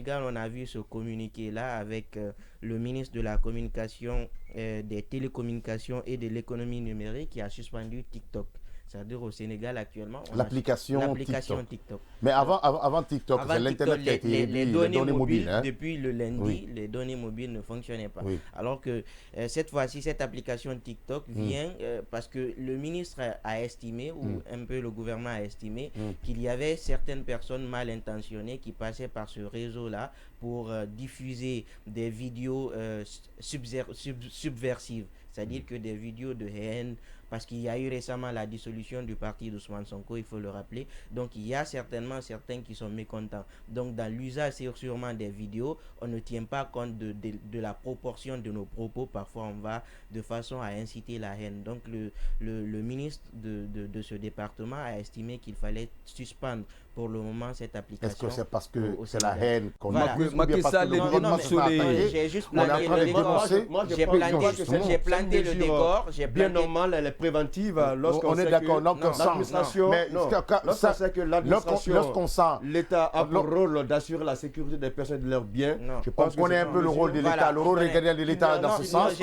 Sénégal, on a vu ce communiqué-là avec le ministre de la Communication, des télécommunications et de l'économie numérique qui a suspendu TikTok. C'est-à-dire au Sénégal actuellement, l'application TikTok. Mais avant TikTok, c'est l'Internet qui a été réduit, les données mobiles, hein? depuis le lundi, les données mobiles ne fonctionnaient pas. Alors que cette fois-ci, cette application TikTok vient parce que le ministre a estimé, ou un peu le gouvernement a estimé, qu'il y avait certaines personnes mal intentionnées qui passaient par ce réseau-là pour diffuser des vidéos subversives. C'est-à-dire que des vidéos de haine, parce qu'il y a eu récemment la dissolution du parti d'Ousmane Sonko, il faut le rappeler. Donc il y a certainement certains qui sont mécontents. Donc dans l'usage sûrement des vidéos, on ne tient pas compte de la proportion de nos propos. Parfois on va de façon à inciter la haine. Donc le ministre de ce département a estimé qu'il fallait suspendre pour le moment cette application. Est-ce que c'est parce que c'est la haine qu'on a J'ai juste planté le décor. J'ai planté le décor. Bien normal, elle est préventive lorsqu'on est d'accord, l'administration, lorsqu'on sent l'État a pour rôle d'assurer la sécurité des personnes et de leurs biens. On connaît un peu le rôle de l'État, le rôle régalien de l'État dans ce sens.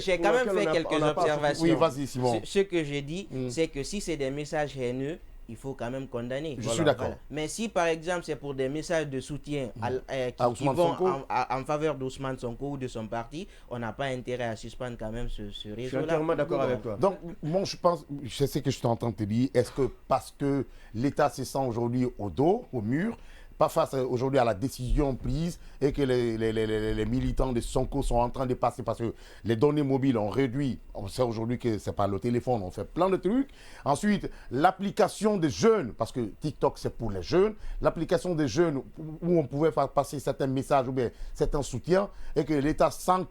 J'ai quand même fait quelques observations. Oui, vas-y, Simon. Ce que j'ai dit, c'est que si c'est des messages haineux, il faut quand même condamner. Je suis d'accord. Voilà. Mais si par exemple c'est pour des messages de soutien qui vont en faveur d'Ousmane Sonko ou de son parti, on n'a pas intérêt à suspendre quand même ce réseau-là. Je suis entièrement d'accord avec toi. Donc, moi je sais que je t'entends te dire, est-ce que parce que l'État se sent aujourd'hui au dos, au mur, pas face aujourd'hui à la décision prise et que les militants de Sonko sont en train de passer parce que les données mobiles ont réduit, on sait aujourd'hui que c'est pas le téléphone, on fait plein de trucs. Ensuite, l'application des jeunes, parce que TikTok c'est pour les jeunes, l'application des jeunes où on pouvait faire passer certains messages ou bien certains soutiens et que l'État sent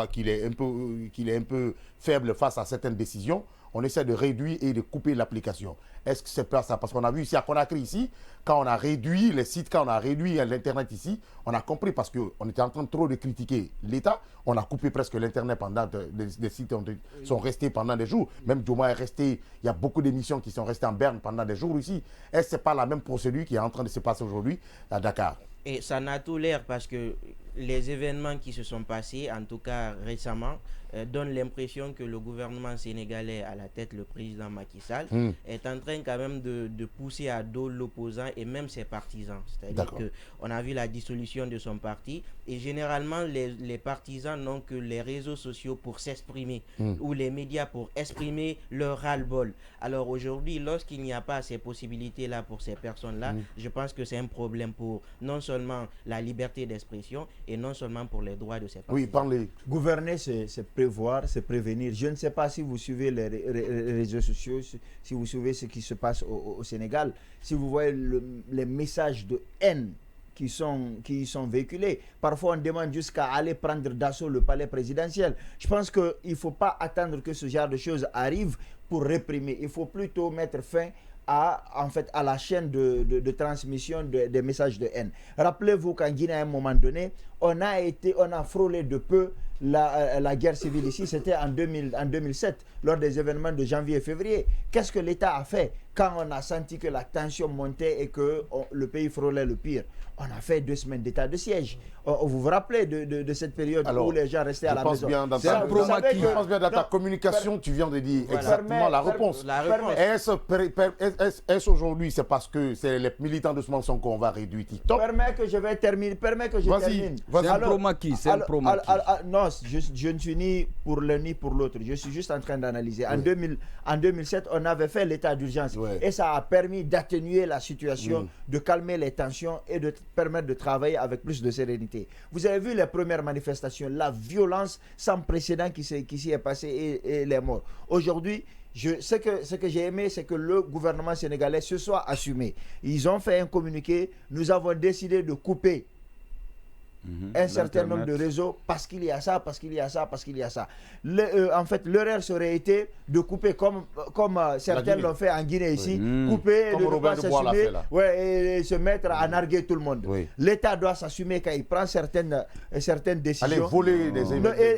qu'il est un peu faible face à certaines décisions, on essaie de réduire et de couper l'application. Est-ce que c'est pas ça? Parce qu'on a vu ici à Conakry, ici, quand on a réduit les sites, quand on a réduit l'Internet ici, on a compris parce qu'on était en train trop de critiquer l'État. On a coupé presque l'Internet pendant des sites sont restés pendant des jours. Même Djoma est resté, il y a beaucoup d'émissions qui sont restées en berne pendant des jours ici. Est-ce que ce n'est pas la même procédure qui est en train de se passer aujourd'hui à Dakar? Et ça n'a tout l'air parce que les événements qui se sont passés, en tout cas récemment, donnent l'impression que le gouvernement sénégalais, à la tête le président Macky Sall, est en train quand même de pousser à dos l'opposant et même ses partisans. C'est-à-dire qu'on a vu la dissolution de son parti et généralement les partisans n'ont que les réseaux sociaux pour s'exprimer ou les médias pour exprimer leur ras-le-bol. Alors aujourd'hui, lorsqu'il n'y a pas ces possibilités-là pour ces personnes-là, je pense que c'est un problème pour non seulement la liberté d'expression et non seulement pour les droits de ces partisans. Oui, parlez. Gouverner, c'est prévoir, c'est prévenir. Je ne sais pas si vous suivez les réseaux sociaux, si vous suivez ce qui se passe au Sénégal, si vous voyez les messages de haine qui sont véhiculés. Parfois, on demande jusqu'à aller prendre d'assaut le palais présidentiel. Je pense qu'il ne faut pas attendre que ce genre de choses arrive pour réprimer. Il faut plutôt mettre fin à la chaîne de transmission des messages de haine. Rappelez-vous qu'en Guinée, à un moment donné, on a frôlé de peu la guerre civile ici. C'était en 2007, lors des événements de janvier et février. Qu'est-ce que l'État a fait quand on a senti que la tension montait et que le pays frôlait le pire? On a fait 2 semaines d'état de siège. Vous vous rappelez de cette période où les gens restaient à la maison? Je pense bien dans ta communication, tu viens de dire exactement la réponse. Est-ce aujourd'hui, c'est parce que c'est les militants de Ousmane Sonko qu'on va réduire TikTok? Permets que je termine. C'est un pro-maquis. Non, je ne suis ni pour l'un ni pour l'autre. Je suis juste en train d'analyser. En 2007, on avait fait l'état d'urgence et ça a permis d'atténuer la situation, de calmer les tensions et de permettre de travailler avec plus de sérénité. Vous avez vu les premières manifestations, la violence sans précédent qui s'y est passée et les morts. Aujourd'hui, ce que j'ai aimé, c'est que le gouvernement sénégalais se soit assumé. Ils ont fait un communiqué. Nous avons décidé de couper un certain nombre de réseaux parce qu'il y a ça. En fait, l'erreur serait été de couper comme certains l'ont fait en Guinée ici, couper, comme de ne pas s'assumer et se mettre à narguer tout le monde. L'État doit s'assumer quand il prend certaines décisions. Aller voler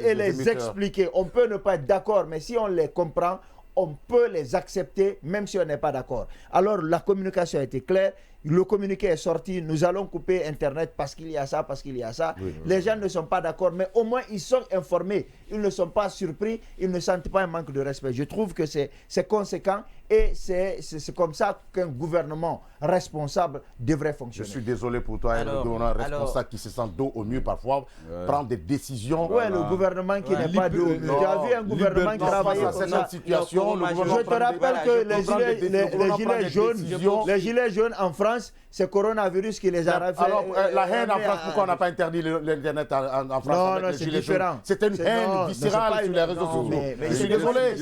et les expliquer. On peut ne pas être d'accord, mais si on les comprend, on peut les accepter même si on n'est pas d'accord. Alors la communication a été claire, le communiqué est sorti, nous allons couper Internet parce qu'il y a ça, parce qu'il y a ça. Oui, les gens ne sont pas d'accord, mais au moins ils sont informés, ils ne sont pas surpris, ils ne sentent pas un manque de respect. Je trouve que c'est conséquent et c'est comme ça qu'un gouvernement responsable devrait fonctionner. Je suis désolé pour toi, un gouvernement responsable qui se sent dos au mur parfois, prendre des décisions. Oui, le gouvernement qui n'est pas dos au mur. Tu as vu un gouvernement qui travaille dans cette situation. Je te rappelle que les gilets jaunes en France, c'est coronavirus qui les a fait. Alors, la haine en France, pourquoi on n'a pas interdit l'Internet en France? Non, c'est différent. C'était une haine viscérale sur les réseaux sociaux. Je suis désolé.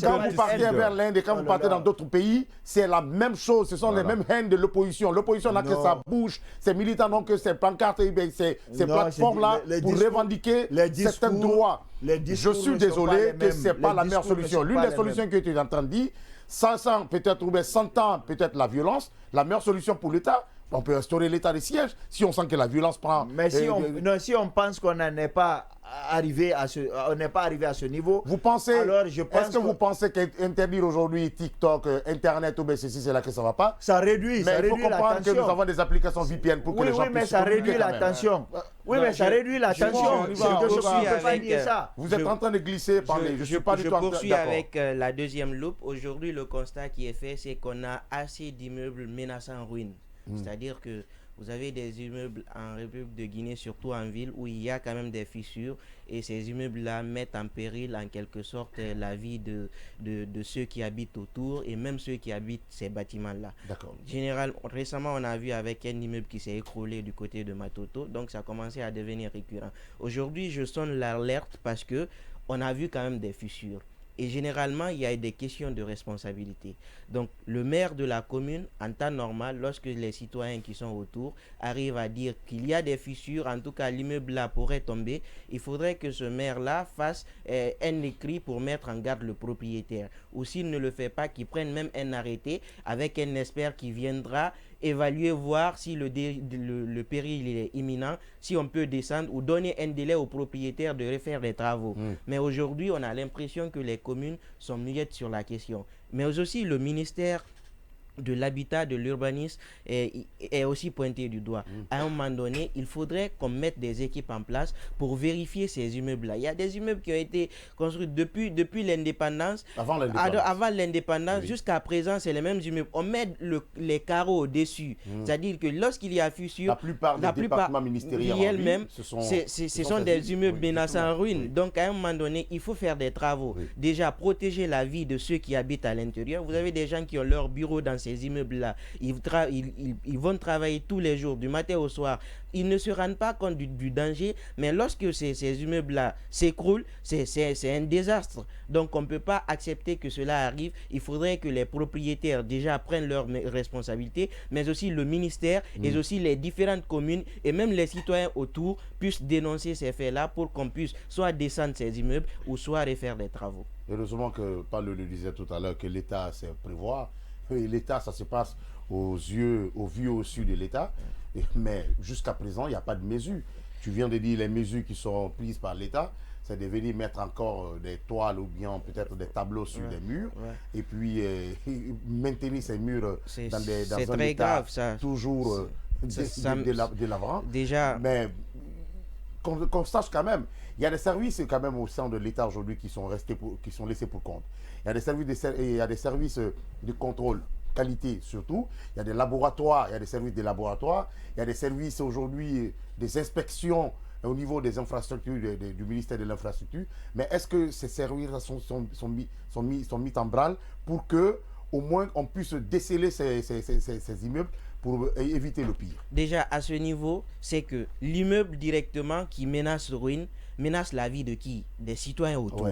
Quand vous partez vers l'Inde et quand vous partez dans d'autres pays, c'est la même chose. Ce sont les mêmes haines de l'opposition. L'opposition n'a que sa bouche, ses militants n'ont que ses pancartes, ces plateformes-là pour revendiquer certains droits. Je suis désolé que ce n'est pas la meilleure solution. L'une des solutions que tu es en train de dire, sans peut-être la violence, la meilleure solution pour l'État, on peut instaurer l'état de siège si on sent que la violence prend. Mais si on pense qu'on n'est pas arrivé à ce niveau. Vous pensez, est-ce que vous pensez qu'interdire aujourd'hui TikTok, Internet, ceci, c'est là que ça ne va pas? Ça réduit, mais il faut comprendre que nous avons des applications VPN pour que les gens puissent. Oui, mais ça réduit la tension. Oui, mais ça réduit la tension. Vous êtes en train de glisser, parler. Je poursuis avec la deuxième loupe. Aujourd'hui, le constat qui est fait, c'est qu'on a assez d'immeubles menaçant ruine. C'est-à-dire que vous avez des immeubles en République de Guinée, surtout en ville, où il y a quand même des fissures. Et ces immeubles-là mettent en péril, en quelque sorte, la vie de ceux qui habitent autour et même ceux qui habitent ces bâtiments-là. Récemment, on a vu avec un immeuble qui s'est écroulé du côté de Matoto. Donc, ça a commencé à devenir récurrent. Aujourd'hui, je sonne l'alerte parce qu'on a vu quand même des fissures. Et généralement, il y a des questions de responsabilité. Donc, le maire de la commune, en temps normal, lorsque les citoyens qui sont autour arrivent à dire qu'il y a des fissures, en tout cas l'immeuble là pourrait tomber, il faudrait que ce maire-là fasse un écrit pour mettre en garde le propriétaire. Ou s'il ne le fait pas, qu'il prenne même un arrêté avec un expert qui viendra évaluer, voir si le péril est imminent, si on peut descendre ou donner un délai au propriétaire de refaire les travaux. Mais aujourd'hui, on a l'impression que les communes sont muettes sur la question. Mais aussi le ministère de l'habitat, de l'urbanisme est aussi pointé du doigt. À un moment donné, il faudrait qu'on mette des équipes en place pour vérifier ces immeubles-là. Il y a des immeubles qui ont été construits depuis l'indépendance. Avant l'indépendance, jusqu'à présent, c'est les mêmes immeubles. On met les carreaux au-dessus. C'est-à-dire que lorsqu'il y a fissure, la plupart des départements ministériels même, ce sont des immeubles menaçants en ruine. Donc, à un moment donné, il faut faire des travaux. Déjà, protéger la vie de ceux qui habitent à l'intérieur. Vous avez des gens qui ont leur bureau dans ces immeubles-là, ils vont travailler tous les jours, du matin au soir. Ils ne se rendent pas compte du danger, mais lorsque ces immeubles-là s'écroulent, c'est un désastre. Donc, on ne peut pas accepter que cela arrive. Il faudrait que les propriétaires déjà prennent leurs responsabilités, mais aussi le ministère et aussi les différentes communes et même les citoyens autour puissent dénoncer ces faits-là pour qu'on puisse soit descendre ces immeubles ou soit refaire des travaux. Heureusement que Paul le disait tout à l'heure que l'État sait prévoir. L'État, ça se passe aux vu au sud de l'État, mais jusqu'à présent, il n'y a pas de mesures. Tu viens de dire les mesures qui sont prises par l'État, c'est de venir mettre encore des toiles ou bien peut-être des tableaux sur des murs, et puis maintenir ces murs dans un état grave, ça. Toujours délabrant. Déjà, mais qu'on sache quand même, il y a des services quand même au sein de l'État aujourd'hui qui sont laissés pour compte. Il y a des services de contrôle qualité surtout. Il y a des laboratoires, il y a des services de laboratoires. Il y a des services aujourd'hui, des inspections au niveau des infrastructures du ministère de l'Infrastructure. Mais est-ce que ces services sont mis en branle pour que au moins on puisse déceler ces immeubles pour éviter le pire? Déjà, à ce niveau, c'est que l'immeuble directement qui menace ruine, menace la vie de qui? Des citoyens autour.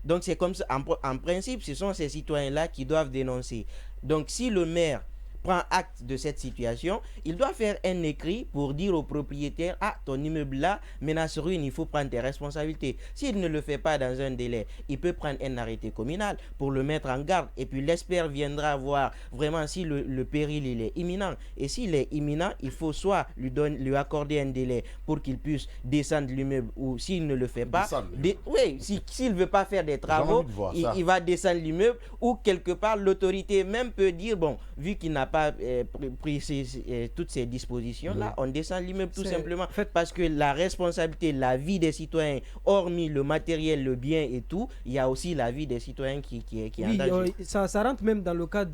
Donc, c'est comme ça. En principe, ce sont ces citoyens-là qui doivent dénoncer. Donc, si le maire prend acte de cette situation, il doit faire un écrit pour dire au propriétaire, ah, ton immeuble là menace ruine, il faut prendre tes responsabilités. S'il ne le fait pas dans un délai, il peut prendre un arrêté communal pour le mettre en garde, et puis l'expert viendra voir vraiment si le péril il est imminent. Et s'il est imminent, il faut soit lui accorder un délai pour qu'il puisse descendre l'immeuble, ou s'il ne le fait pas, s'il ne veut pas faire des travaux, il va descendre l'immeuble, ou quelque part l'autorité même peut dire, bon, vu qu'il n'a pas pris toutes ces dispositions-là, on descend l'immeuble tout simplement, parce que la responsabilité, la vie des citoyens, hormis le matériel, le bien et tout, il y a aussi la vie des citoyens qui est en danger. Ça rentre même dans le cadre